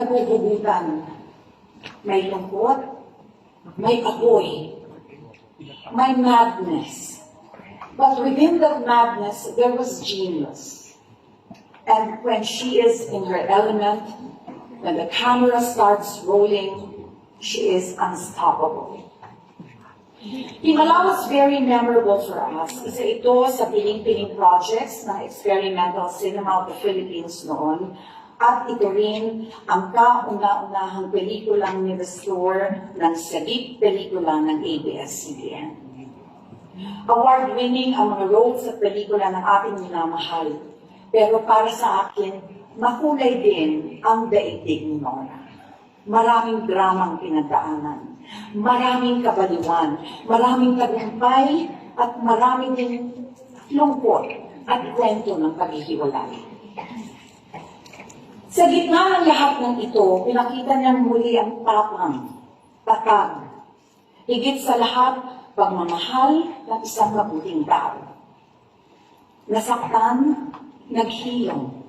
Nagugugutan. May lungkot, may apoy, may madness. But within that madness, there was genius. And when she is in her element, when the camera starts rolling, she is unstoppable. Himala was very memorable for us. Isa ito sa piling-piling projects ng experimental cinema of the Philippines noon. At ito rin ang kauna-unahang pelikulang ni-restore ng sagip pelikula ng ABS-CBN. Award-winning ang mga roles at pelikula ng ating minamahal. Pero para sa akin, makulay din ang daigdig ni Nora. Maraming dramang pinagdaanan, maraming kabaliwan, maraming tagumpay, at maraming din lungkot at kwento ng paghihiwalay. Sa gitna ng lahat ng ito, pinakita niya muli ang tapang, tatag, higit sa lahat, pagmamahal ng isang mabuting tao. Nasaktan, naghilom,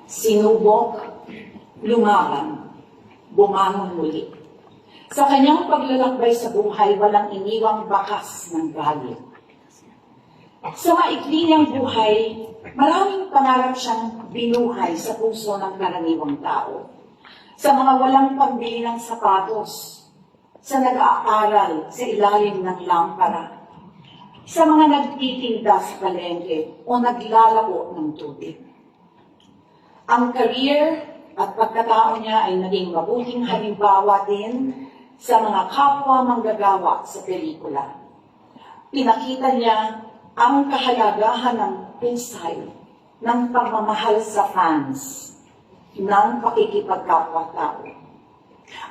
sinubok, lumaban, bumangon muli. Sa kanyang paglalakbay sa buhay, walang iniwang bakas ng galit. Sa maikli niyang buhay, maraming pangarap siyang binuhay sa puso ng karaniwang tao. Sa mga walang pambili ng sapatos, sa nag-aaral sa ilalim ng lampara, sa mga nagtitinda sa palengke o naglalako ng tubig. Ang career at pagkatao niya ay naging mabuting halimbawa din sa mga kapwa manggagawa sa pelikula. Pinakita niya ang kahalagahan ng pinsay, ng pagmamahal sa fans, ng pakikipagkapwa-tao.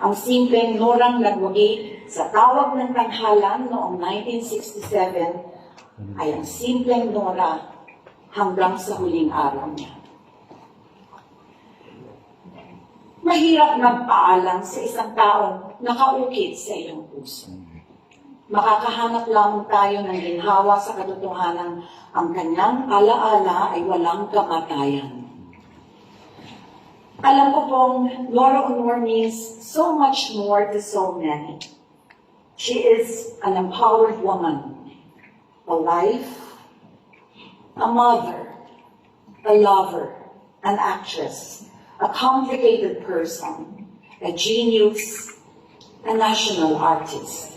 Ang simpleng Norang nagwagi sa tawag ng tanghalan noong 1967 ay ang simpleng Nora hanggang sa huling araw niya. Mahirap magpaalam sa isang taong nakaukit sa iyong puso. Makakahanap lamang tayo ng ginhawa sa katotohanan ang kanyang alaala ay walang kamatayan. Alam ko pong Nora Aunor means so much more to so many. She is an empowered woman, a wife, a mother, a lover, an actress, a complicated person, a genius, a national artist.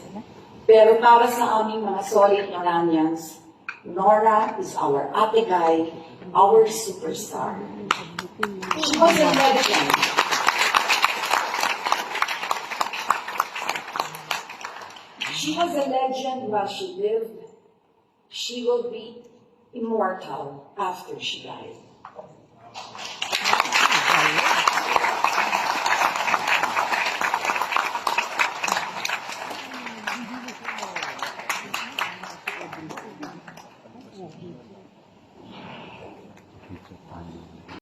Pero para sa aming mga solid Noranians, Nora is our ate guy, our superstar. She was a legend. She was a legend while she lived. She will be immortal after she died.